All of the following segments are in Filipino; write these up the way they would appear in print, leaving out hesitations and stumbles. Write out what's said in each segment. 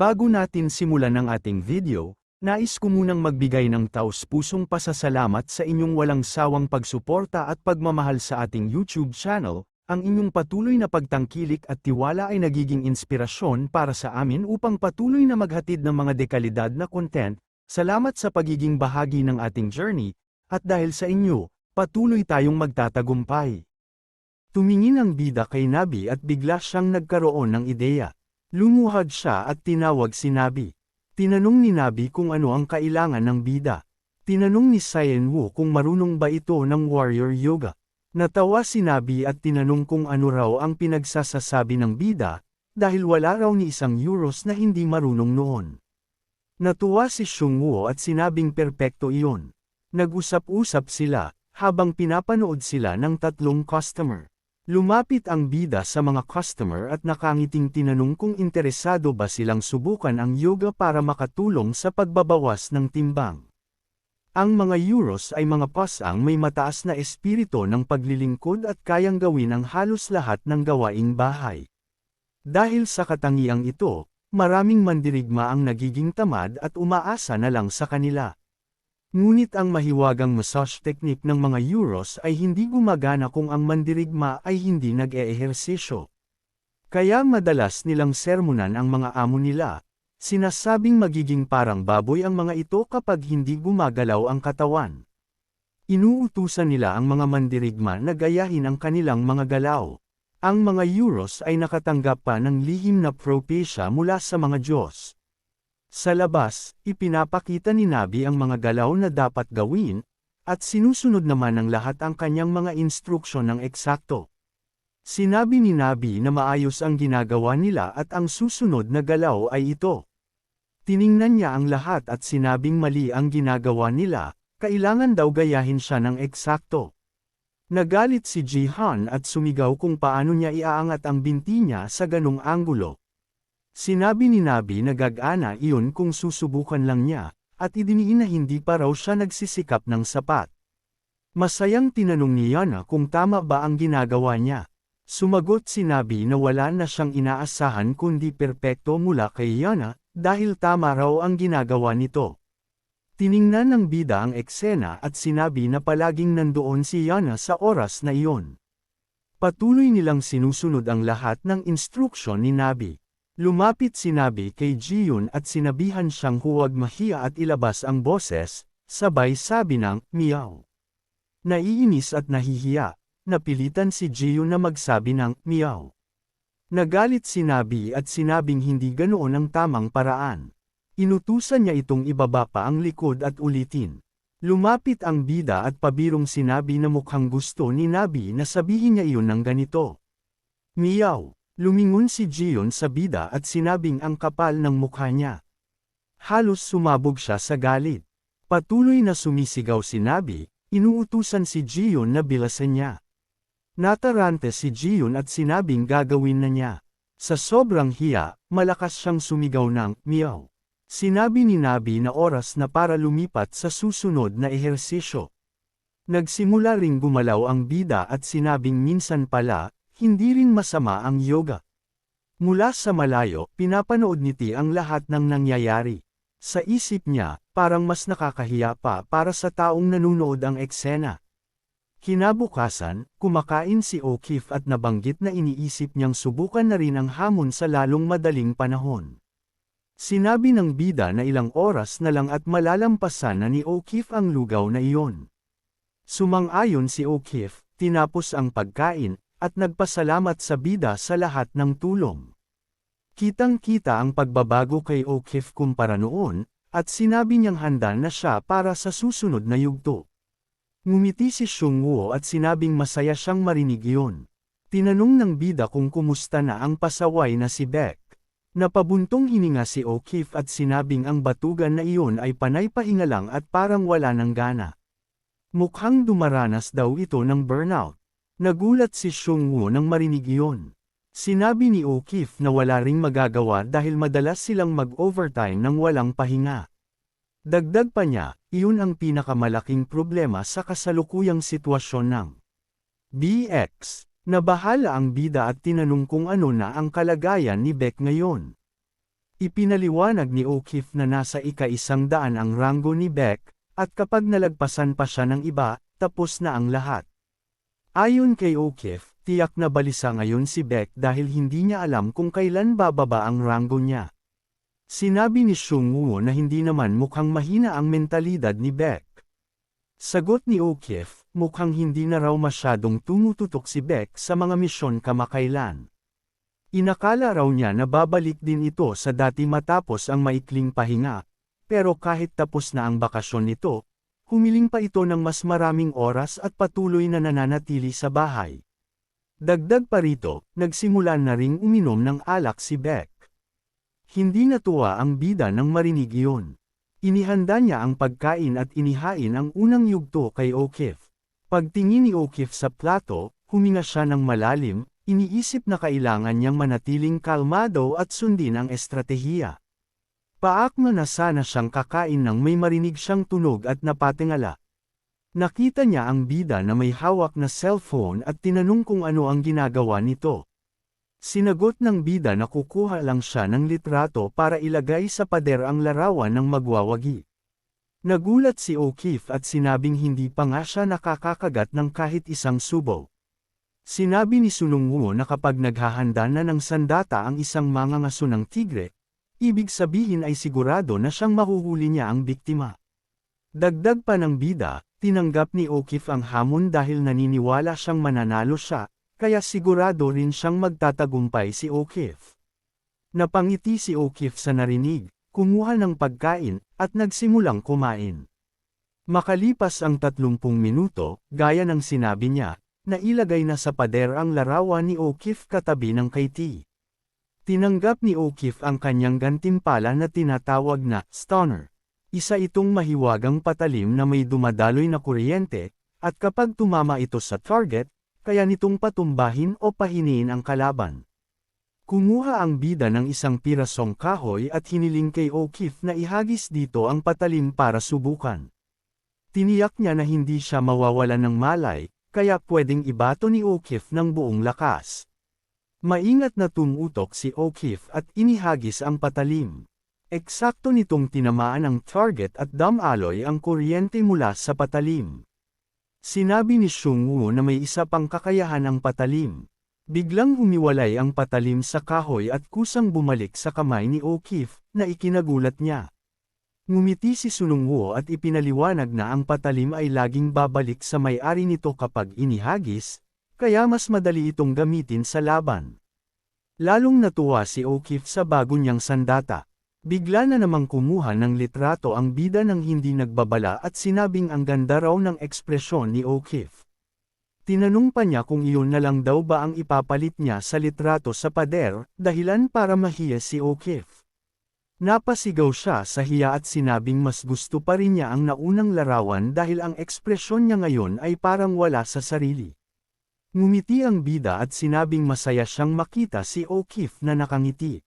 Bago natin simulan ang ating video, nais ko munang magbigay ng taos-pusong pasasalamat sa inyong walang sawang pagsuporta at pagmamahal sa ating YouTube channel. Ang inyong patuloy na pagtangkilik at tiwala ay nagiging inspirasyon para sa amin upang patuloy na maghatid ng mga dekalidad na content. Salamat sa pagiging bahagi ng ating journey, at dahil sa inyo, patuloy tayong magtatagumpay. Tumingin ang bida kay Nabi at bigla siyang nagkaroon ng ideya. Lumuhad siya at tinawag si Nabi. Tinanong ni Nabi kung ano ang kailangan ng bida. Tinanong ni Cyan Wu kung marunong ba ito ng warrior yoga. Natawa si Nabi at tinanong kung ano raw ang pinagsasasabi ng bida, dahil wala raw ni isang euros na hindi marunong noon. Natuwa si Xiong Wu at sinabing perpekto iyon. Nag-usap-usap sila, habang pinapanood sila ng tatlong customer. Lumapit ang bida sa mga customer at nakangiting tinanong kung interesado ba silang subukan ang yoga para makatulong sa pagbabawas ng timbang. Ang mga euros ay mga pasang may mataas na espiritu ng paglilingkod at kayang gawin ang halos lahat ng gawaing bahay. Dahil sa katangiang ito, maraming mandirigma ang nagiging tamad at umaasa na lang sa kanila. Ngunit ang mahiwagang massage technique ng mga euros ay hindi gumagana kung ang mandirigma ay hindi nag-eehersisyo. Kaya madalas nilang sermonan ang mga amo nila. Sinasabing magiging parang baboy ang mga ito kapag hindi gumagalaw ang katawan. Inuutusan nila ang mga mandirigma na gayahin ang kanilang mga galaw. Ang mga euros ay nakatanggap pa ng lihim na propesya mula sa mga Diyos. Sa labas, ipinapakita ni Nabi ang mga galaw na dapat gawin, at sinusunod naman ng lahat ang kanyang mga instruksyon ng eksakto. Sinabi ni Nabi na maayos ang ginagawa nila at ang susunod na galaw ay ito. Tiningnan niya ang lahat at sinabing mali ang ginagawa nila, kailangan daw gayahin siya ng eksakto. Nagalit si Jihan at sumigaw kung paano niya iaangat ang binti niya sa ganong anggulo. Sinabi ni Nabi na gagana iyon kung susubukan lang niya, at idiniin na hindi pa raw siya nagsisikap ng sapat. Masayang tinanong ni Yana kung tama ba ang ginagawa niya. Sumagot si Nabi na wala na siyang inaasahan kundi perpekto mula kay Yana, dahil tama raw ang ginagawa nito. Tiningnan ng bida ang eksena at sinabi na palaging nandoon si Yana sa oras na iyon. Patuloy nilang sinusunod ang lahat ng instruksyon ni Nabi. Lumapit si Nabi kay Jiyun at sinabihan siyang huwag mahiya at ilabas ang boses, sabay sabi ng, meow. Naiinis at nahihiya, napilitan si Jiyun na magsabi ng, meow. Nagalit si Nabi at sinabing hindi ganoon ang tamang paraan. Inutusan niya itong ibaba pa ang likod at ulitin. Lumapit ang bida at pabirong sinabi na mukhang gusto ni Nabi na sabihin niya iyon ng ganito. Meow. Lumingon si Jiyun sa bida at sinabing ang kapal ng mukha niya. Halos sumabog siya sa galit. Patuloy na sumisigaw si Nabi, inuutusan si Jiyun na bilasan niya. Natarante si Jiyun at sinabing gagawin na niya. Sa sobrang hiya, malakas siyang sumigaw ng, meow. Sinabi ni Nabi na oras na para lumipat sa susunod na ehersisyo. Nagsimula ring gumalaw ang bida at sinabing minsan pala, hindi rin masama ang yoga. Mula sa malayo, pinapanood niti ang lahat ng nangyayari. Sa isip niya, parang mas nakakahiya pa para sa taong nanunood ang eksena. Kinabukasan, kumakain si O'Keefe at nabanggit na iniisip niyang subukan na rin ang hamon sa lalong madaling panahon. Sinabi ng bida na ilang oras na lang at malalampasan na ni O'Keefe ang lugaw na iyon. Sumang-ayon si O'Keefe, tinapos ang pagkain, at nagpasalamat sa bida sa lahat ng tulong. Kitang-kita ang pagbabago kay O'Keefe kumpara noon, at sinabi niyang handa na siya para sa susunod na yugto. Ngumiti si Xiong Wu at sinabing masaya siyang marinig iyon. Tinanong ng bida kung kumusta na ang pasaway na si Beck. Napabuntong hininga si O'Keefe at sinabing ang batugan na iyon ay panay pahinga lang at parang wala ng gana. Mukhang dumaranas daw ito ng burnout. Nagulat si Xiong Wu nang marinig iyon. Sinabi ni O'Keefe na wala ring magagawa dahil madalas silang mag-overtime nang walang pahinga. Dagdag pa niya, iyon ang pinakamalaking problema sa kasalukuyang sitwasyon ng BX. Nabahala ang bida at tinanong kung ano na ang kalagayan ni Beck ngayon. Ipinaliwanag ni O'Keefe na nasa ika-100 ang ranggo ni Beck, at kapag nalagpasan pa siya ng iba, tapos na ang lahat. Ayon kay O'Keefe, tiyak na balisa ngayon si Beck dahil hindi niya alam kung kailan bababa ang ranggo niya. Sinabi ni Seung-woo na hindi naman mukhang mahina ang mentalidad ni Beck. Sagot ni O'Keefe, mukhang hindi na raw masyadong tumututok si Beck sa mga misyon kamakailan. Inakala raw niya na babalik din ito sa dati matapos ang maikling pahinga, pero kahit tapos na ang bakasyon nito, humiling pa ito ng mas maraming oras at patuloy na nananatili sa bahay. Dagdag pa rito, nagsimula na ring uminom ng alak si Beck. Hindi natuwa ang bida nang marinig iyon. Inihanda niya ang pagkain at inihain ang unang yugto kay O'Keefe. Pagtingin ni O'Keefe sa plato, huminga siya ng malalim, iniisip na kailangan niyang manatiling kalmado at sundin ang estratehiya. Paakma na sana siyang kakain nang may marinig siyang tunog at napatingala. Nakita niya ang bida na may hawak na cellphone at tinanong kung ano ang ginagawa nito. Sinagot ng bida na kukuha lang siya ng litrato para ilagay sa pader ang larawan ng magwawagi. Nagulat si O'Keefe at sinabing hindi pa nga siya nakakakagat ng kahit isang subo. Sinabi ni Seung-woo na kapag naghahanda na ng sandata ang isang mangangaso ng tigre, ibig sabihin ay sigurado na siyang mahuhuli niya ang biktima. Dagdag pa ng bida, tinanggap ni O'Keefe ang hamon dahil naniniwala siyang mananalo siya, kaya sigurado rin siyang magtatagumpay si O'Keefe. Napangiti si O'Keefe sa narinig, kumuha ng pagkain, at nagsimulang kumain. Makalipas ang 30 minuto, gaya ng sinabi niya, nailagay na sa pader ang larawan ni O'Keefe katabi ng kay T. Tinanggap ni O'Keefe ang kanyang gantimpala na tinatawag na stunner. Isa itong mahiwagang patalim na may dumadaloy na kuryente, at kapag tumama ito sa target, kaya nitong patumbahin o pahiniin ang kalaban. Kumuha ang bida ng isang pirasong kahoy at hiniling kay O'Keefe na ihagis dito ang patalim para subukan. Tiniyak niya na hindi siya mawawalan ng malay, kaya pwedeng ibato ni O'Keefe ng buong lakas. Maingat na tumutok si O'Keefe at inihagis ang patalim. Eksakto nitong tinamaan ang target at damaloy ang kuryente mula sa patalim. Sinabi ni Seung-woo na may isa pang kakayahan ang patalim. Biglang humiwalay ang patalim sa kahoy at kusang bumalik sa kamay ni O'Keefe, na ikinagulat niya. Ngumiti si Seung-woo at ipinaliwanag na ang patalim ay laging babalik sa may-ari nito kapag inihagis, kaya mas madali itong gamitin sa laban. Lalong natuwa si O'Keefe sa bago niyang sandata. Bigla na namang kumuha ng litrato ang bida ng hindi nagbabala at sinabing ang ganda raw ng ekspresyon ni O'Keefe. Tinanong pa niya kung iyon na lang daw ba ang ipapalit niya sa litrato sa pader, dahilan para mahiya si O'Keefe. Napasigaw siya sa hiya at sinabing mas gusto pa rin niya ang naunang larawan dahil ang ekspresyon niya ngayon ay parang wala sa sarili. Ngumiti ang bida at sinabing masaya siyang makita si O'Keefe na nakangiti.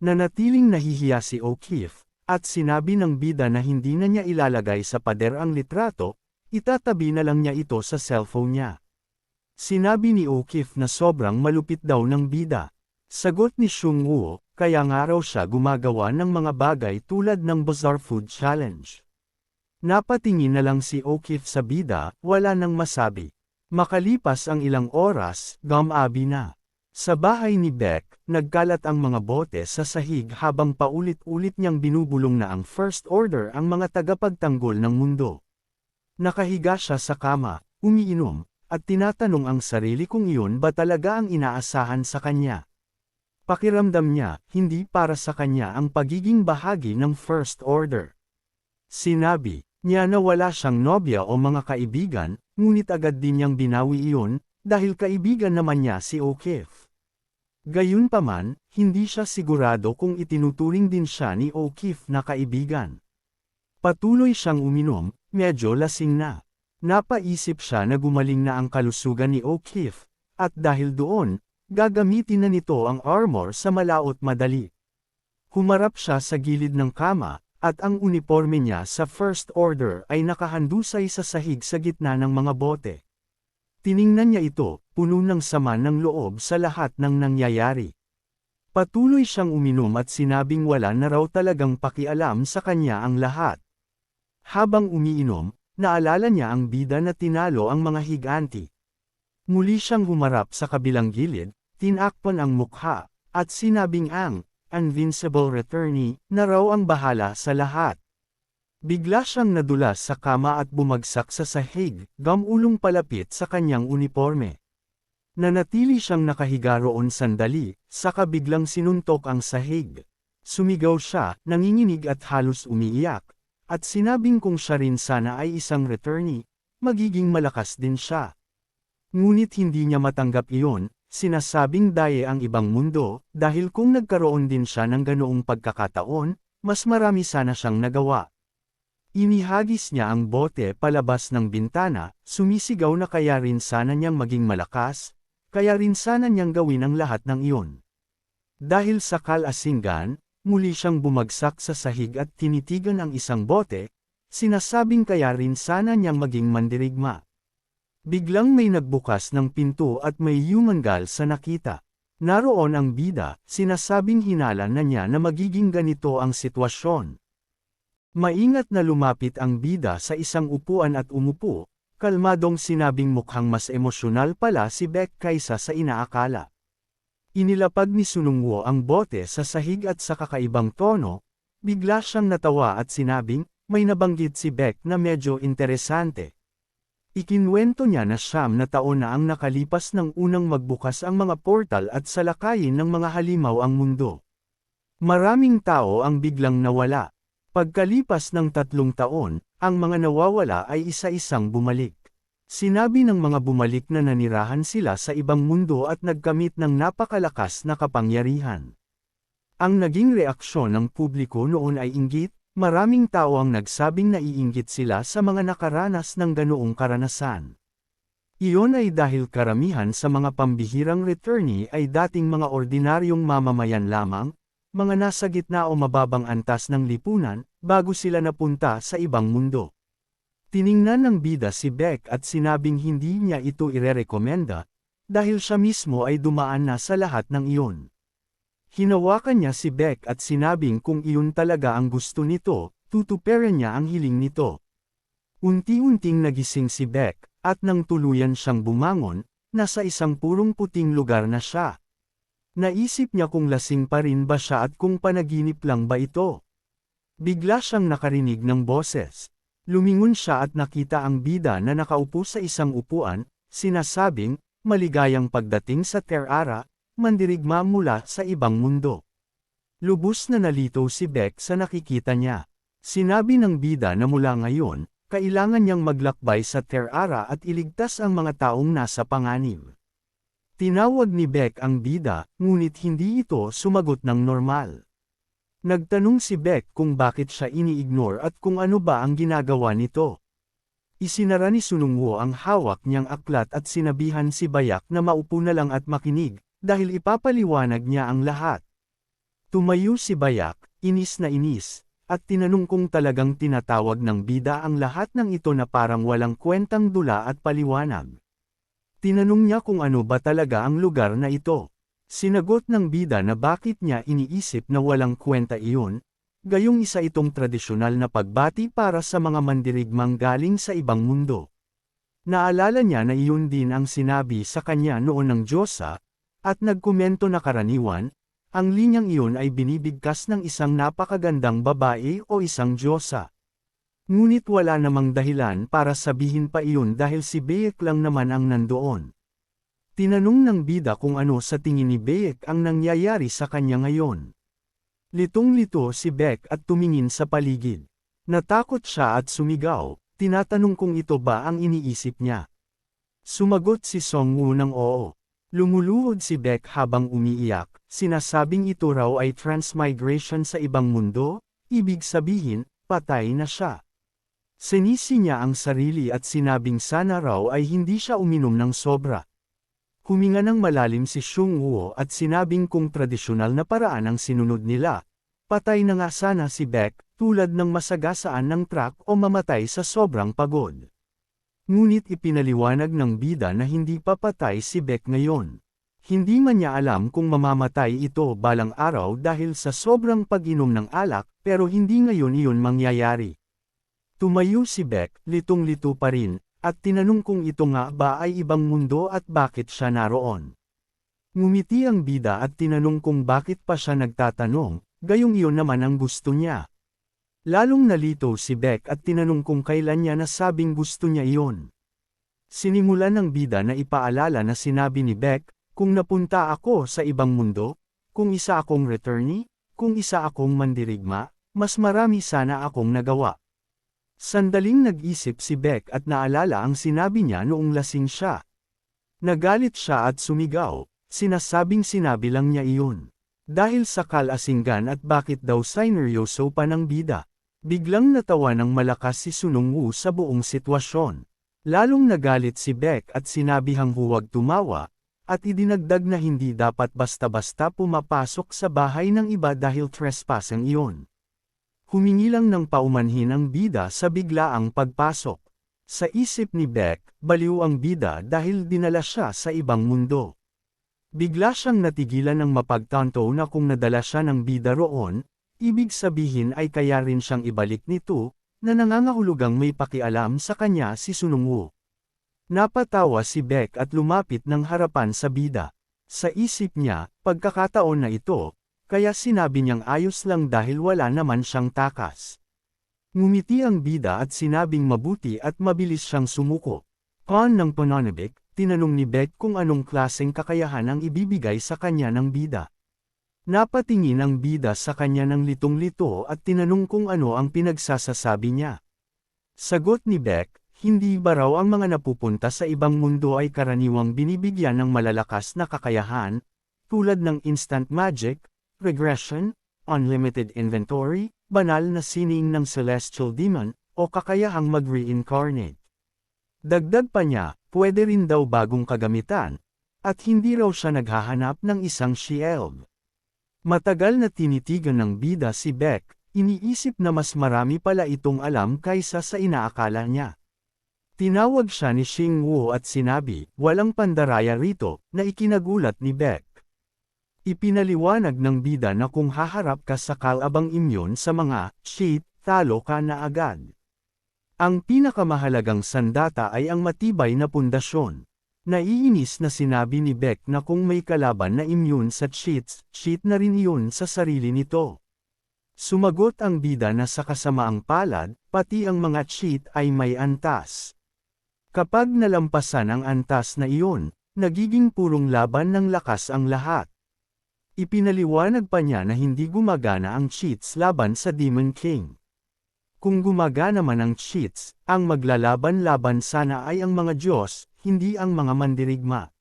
Nanatiling nahihiya si O'Keefe, at sinabi ng bida na hindi na niya ilalagay sa pader ang litrato, itatabi na lang niya ito sa cellphone niya. Sinabi ni O'Keefe na sobrang malupit daw ng bida. Sagot ni Seung-woo, kaya nga raw siya gumagawa ng mga bagay tulad ng Bizarre Food Challenge. Napatingin na lang si O'Keefe sa bida, wala nang masabi. Makalipas ang ilang oras, gumabi na. Sa bahay ni Beck, nagkalat ang mga bote sa sahig habang paulit-ulit niyang binubulong na ang First Order ang mga tagapagtanggol ng mundo. Nakahiga siya sa kama, umiinom, at tinatanong ang sarili kung iyon ba talaga ang inaasahan sa kanya. Pakiramdam niya, hindi para sa kanya ang pagiging bahagi ng First Order. Sinabi niya na wala siyang nobya o mga kaibigan, ngunit agad din niyang binawi iyon, dahil kaibigan naman niya si O'Keefe. Gayunpaman, hindi siya sigurado kung itinuturing din siya ni O'Keefe na kaibigan. Patuloy siyang uminom, medyo lasing na. Napaisip siya na gumaling na ang kalusugan ni O'Keefe, at dahil doon, gagamitin na nito ang armor sa malaot madali. Humarap siya sa gilid ng kama, at ang uniforme niya sa First Order ay nakahandusay sa sahig sa gitna ng mga bote. Tiningnan niya ito, puno ng sama ng loob sa lahat ng nangyayari. Patuloy siyang uminom at sinabing wala na raw talagang pakialam sa kanya ang lahat. Habang umiinom, naalala niya ang bida na tinalo ang mga higanti. Muli siyang humarap sa kabilang gilid, tinakpan ang mukha, at sinabing ang invincible returnee na raw ang bahala sa lahat. Bigla siyang nadulas sa kama at bumagsak sa sahig, gamulong palapit sa kanyang uniforme. Nanatili siyang nakahiga roon sandali, saka biglang sinuntok ang sahig. Sumigaw siya, nanginginig at halos umiiyak, at sinabing kung siya rin sana ay isang returnee, magiging malakas din siya. Ngunit hindi niya matanggap iyon, sinasabing daye ang ibang mundo, dahil kung nagkaroon din siya ng ganoong pagkakataon, mas marami sana siyang nagawa. Inihagis niya ang bote palabas ng bintana, sumisigaw na kaya rin sana niyang maging malakas, kaya rin sana niyang gawin ang lahat ng iyon. Dahil sa kalasingan, muli siyang bumagsak sa sahig at tinitigan ang isang bote, sinasabing kaya rin sana niyang maging mandirigma. Biglang may nagbukas ng pinto at may humangal sa nakita. Naroon ang bida, sinasabing hinala na niya na magiging ganito ang sitwasyon. Maingat na lumapit ang bida sa isang upuan at umupo, kalmadong sinabing mukhang mas emosyonal pala si Beck kaysa sa inaakala. Inilapag ni Sunungwo ang bote sa sahig at sa kakaibang tono, bigla siyang natawa at sinabing, may nabanggit si Beck na medyo interesante. Ikinwento niya na 9 na taon na ang nakalipas ng unang magbukas ang mga portal at salakayin ng mga halimaw ang mundo. Maraming tao ang biglang nawala. Pagkalipas ng 3 taon, ang mga nawawala ay isa-isang bumalik. Sinabi ng mga bumalik na nanirahan sila sa ibang mundo at nagkamit ng napakalakas na kapangyarihan. Ang naging reaksyon ng publiko noon ay inggit, maraming tao ang nagsabing naiinggit sila sa mga nakaranas ng ganoong karanasan. Iyon ay dahil karamihan sa mga pambihirang returnee ay dating mga ordinaryong mamamayan lamang, mga nasa gitna o mababang antas ng lipunan, bago sila napunta sa ibang mundo. Tiningnan ng bida si Beck at sinabing hindi niya ito irerekomenda, dahil siya mismo ay dumaan na sa lahat ng iyon. Hinawakan niya si Beck at sinabing kung iyon talaga ang gusto nito, tutuperan niya ang hiling nito. Unti-unting nagising si Beck, at nang tuluyan siyang bumangon, nasa isang purong puting lugar na siya. Naisip niya kung lasing pa rin ba siya at kung panaginip lang ba ito. Bigla siyang nakarinig ng boses. Lumingon siya at nakita ang bida na nakaupo sa isang upuan, sinasabing, maligayang pagdating sa Terara, mandirigma mula sa ibang mundo. Lubos na nalito si Beck sa nakikita niya. Sinabi ng bida na mula ngayon, kailangan niyang maglakbay sa Terara at iligtas ang mga taong nasa panganib. Tinawag ni Beck ang bida, ngunit hindi ito sumagot ng normal. Nagtanong si Beck kung bakit siya ini-ignore at kung ano ba ang ginagawa nito. Isinara ni Sunungwo ang hawak niyang aklat at sinabihan si Bayak na maupo na lang at makinig, dahil ipapaliwanag niya ang lahat. Tumayo si Bayak, inis na inis, at tinanong kung talagang tinatawag ng bida ang lahat ng ito na parang walang kwentang dula at paliwanag. Tinanong niya kung ano ba talaga ang lugar na ito. Sinagot ng bida na bakit niya iniisip na walang kwenta iyon, gayong isa itong tradisyonal na pagbati para sa mga mandirigmang galing sa ibang mundo. Naalala niya na iyon din ang sinabi sa kanya noon ng Diyosa, at nagkomento na karaniwan, ang linyang iyon ay binibigkas ng isang napakagandang babae o isang Diyosa. Ngunit wala namang dahilan para sabihin pa iyon dahil si Beek lang naman ang nandoon. Tinanong ng bida kung ano sa tingin ni Beek ang nangyayari sa kanya ngayon. Litong-lito si Beck at tumingin sa paligid. Natakot siya at sumigaw, tinatanong kung ito ba ang iniisip niya. Sumagot si Songwoo ng oo. Lumuluhod si Beck habang umiiyak, sinasabing ito raw ay transmigration sa ibang mundo, ibig sabihin, patay na siya. Sinisi niya ang sarili at sinabing sana raw ay hindi siya uminom ng sobra. Huminga ng malalim si Songwoo at sinabing kung tradisyonal na paraan ang sinunod nila, patay na nga sana si Beck, tulad ng masagasaan ng truck o mamatay sa sobrang pagod. Ngunit ipinaliwanag ng bida na hindi pa patay si Beck ngayon. Hindi man niya alam kung mamamatay ito balang araw dahil sa sobrang pag-inom ng alak, pero hindi ngayon iyon mangyayari. Tumayo si Beck, litong-lito pa rin, at tinanong kung ito nga ba ay ibang mundo at bakit siya naroon. Ngumiti ang bida at tinanong kung bakit pa siya nagtatanong, gayong iyon naman ang gusto niya. Lalong nalito si Beck at tinanong kung kailan niya nasabing gusto niya iyon. Sinimulan ng bida na ipaalala na sinabi ni Beck, kung napunta ako sa ibang mundo, kung isa akong returnee, kung isa akong mandirigma, mas marami sana akong nagawa. Sandaling nag-isip si Beck at naalala ang sinabi niya noong lasing siya. Nagalit siya at sumigaw, sinasabing sinabi lang niya iyon. Dahil sa kalasinggan at bakit daw sineryoso pa ng bida. Biglang natawa ng malakas si Sunong Wu sa buong sitwasyon. Lalong nagalit si Beck at sinabihang huwag tumawa, at idinagdag na hindi dapat basta-basta pumapasok sa bahay ng iba dahil trespassing iyon. Humingi lang ng paumanhin ang bida sa biglaang pagpasok. Sa isip ni Beck, baliw ang bida dahil dinala siya sa ibang mundo. Bigla siyang natigilan ng mapagtanto na kung nadala siya ng bida roon, ibig sabihin ay kaya rin siyang ibalik nito, na nangangahulugang may pakialam sa kanya si Sunong Wu. Napatawa si Beck at lumapit ng harapan sa bida. Sa isip niya, pagkakataon na ito, kaya sinabi niyang ayos lang dahil wala naman siyang takas. Ngumiti ang bida at sinabing mabuti at mabilis siyang sumuko. Paon ng pananabik, tinanong ni Beck kung anong klaseng kakayahan ang ibibigay sa kanya ng bida. Napatingin ang bida sa kanya ng litong-lito at tinanong kung ano ang pinagsasasabi niya. Sagot ni Beck, hindi ba raw ang mga napupunta sa ibang mundo ay karaniwang binibigyan ng malalakas na kakayahan, tulad ng instant magic, regression, unlimited inventory, banal na sining ng celestial demon, o kakayahang mag-reincarnate. Dagdag pa niya, pwede rin daw bagong kagamitan, at hindi raw siya naghahanap ng isang shield. Matagal na tinitigan ng bida si Beck, iniisip na mas marami pala itong alam kaysa sa inaakala niya. Tinawag siya ni Xing Wu at sinabi, walang pandaraya rito, na ikinagulat ni Beck. Ipinaliwanag ng bida na kung haharap ka sa kalabang imyon sa mga cheat, talo ka na agad. Ang pinakamahalagang sandata ay ang matibay na pundasyon. Naiinis na sinabi ni Beck na kung may kalaban na immune sa cheats, cheat na rin iyon sa sarili nito. Sumagot ang bida na sa kasamaang palad, pati ang mga cheat ay may antas. Kapag nalampasan ang antas na iyon, nagiging purong laban ng lakas ang lahat. Ipinaliwanag pa niya na hindi gumagana ang cheats laban sa Demon King. Kung gumagana man ang cheats, ang maglalaban-laban sana ay ang mga Diyos, hindi ang mga mandirigma.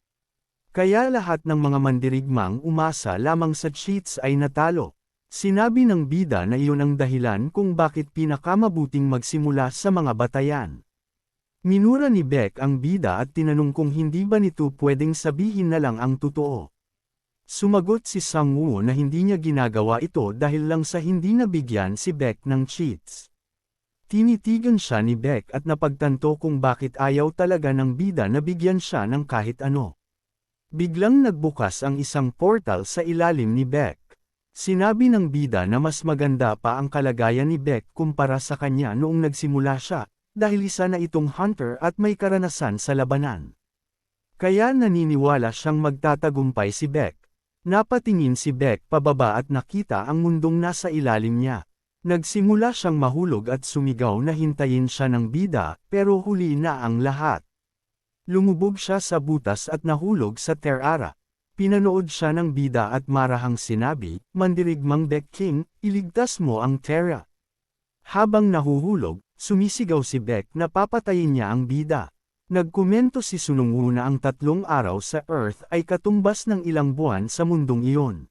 Kaya lahat ng mga mandirigmang umasa lamang sa cheats ay natalo. Sinabi ng bida na iyon ang dahilan kung bakit pinakamabuting magsimula sa mga batayan. Minura ni Beck ang bida at tinanong kung hindi ba nito pwedeng sabihin na lang ang totoo. Sumagot si Sang Wu na hindi niya ginagawa ito dahil lang sa hindi nabigyan si Beck ng cheats. Tinitigan siya ni Beck at napagtanto kung bakit ayaw talaga ng bida na bigyan siya ng kahit ano. Biglang nagbukas ang isang portal sa ilalim ni Beck. Sinabi ng bida na mas maganda pa ang kalagayan ni Beck kumpara sa kanya noong nagsimula siya, dahil isa na itong hunter at may karanasan sa labanan. Kaya naniniwala siyang magtatagumpay si Beck. Napatingin si Beck pababa at nakita ang mundong nasa ilalim niya. Nagsimula siyang mahulog at sumigaw na hintayin siya ng bida, pero huli na ang lahat. Lumubog siya sa butas at nahulog sa terara. Pinanood siya ng bida at marahang sinabi, mandirigmang Beck King, iligtas mo ang Terra. Habang nahuhulog, sumisigaw si Beck na papatayin niya ang bida. Nagkomento si Sunong Wu na ang 3 araw sa Earth ay katumbas ng ilang buwan sa mundong iyon.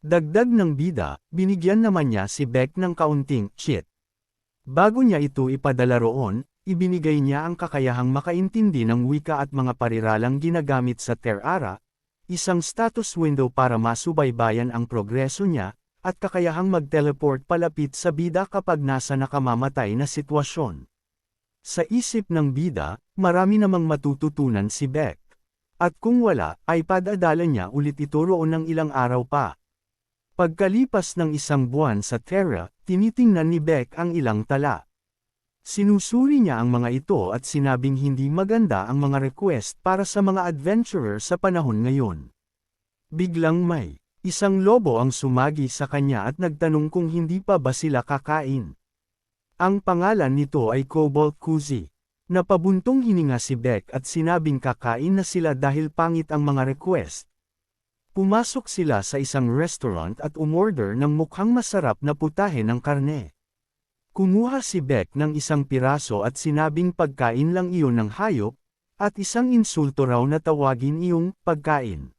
Dagdag ng bida, binigyan naman niya si Beck ng kaunting cheat. Bago niya ito ipadala roon, ibinigay niya ang kakayahang makaintindi ng wika at mga pariralang ginagamit sa Terara, isang status window para masubaybayan ang progreso niya, at kakayahang mag-teleport palapit sa bida kapag nasa nakamamatay na sitwasyon. Sa isip ng bida, marami namang matututunan si Beck. At kung wala, ay padadala niya ulit ito roon ng ilang araw pa. Pagkalipas ng isang buwan sa Terra, tinitingnan ni Beck ang ilang tala. Sinusuri niya ang mga ito at sinabing hindi maganda ang mga request para sa mga adventurer sa panahon ngayon. Biglang may isang lobo ang sumagi sa kanya at nagtanong kung hindi pa ba sila kakain. Ang pangalan nito ay Cobalt Kuzi. Napabuntong hininga si Beck at sinabing kakain na sila dahil pangit ang mga request. Pumasok sila sa isang restaurant at umorder ng mukhang masarap na putahe ng karne. Kumuha si Beck ng isang piraso at sinabing pagkain lang iyon ng hayop, at isang insulto raw na tawagin iyong pagkain.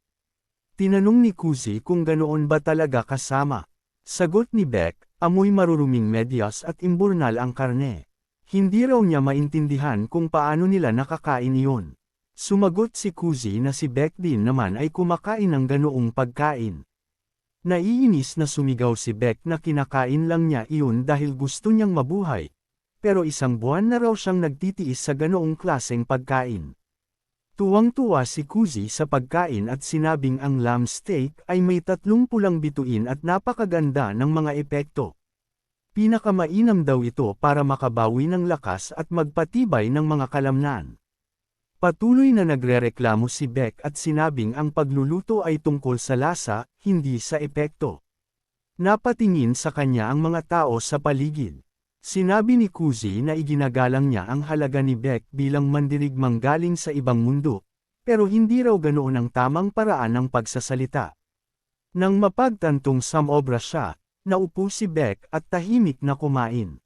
Tinanong ni Kuzi kung ganoon ba talaga kasama. Sagot ni Beck, amoy maruruming medyas at imburnal ang karne. Hindi raw niya maintindihan kung paano nila nakakain iyon. Sumagot si Kuzi na si Beck din naman ay kumakain ng ganoong pagkain. Naiinis na sumigaw si Beck na kinakain lang niya iyon dahil gusto niyang mabuhay. Pero isang buwan na raw siyang nagtitiis sa ganoong klaseng pagkain. Tuwang-tuwa si Kuzi sa pagkain at sinabing ang lamb steak ay may 3 pulang bituin at napakaganda ng mga epekto. Pinakamainam daw ito para makabawi ng lakas at magpatibay ng mga kalamnan. Patuloy na nagrereklamo si Beck at sinabing ang pagluluto ay tungkol sa lasa, hindi sa epekto. Napatingin sa kanya ang mga tao sa paligid. Sinabi ni Kuzi na iginagalang niya ang halaga ni Beck bilang mandirigmang galing sa ibang mundo, pero hindi raw ganoon ang tamang paraan ng pagsasalita. Nang mapagtantong samobra siya, naupo si Beck at tahimik na kumain.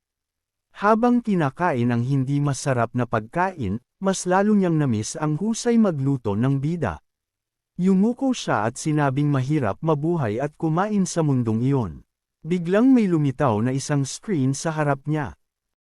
Habang kinakain ang hindi masarap na pagkain, mas lalo niyang namiss ang husay magluto ng bida. Yumuko siya at sinabing mahirap mabuhay at kumain sa mundong iyon. Biglang may lumitaw na isang screen sa harap niya.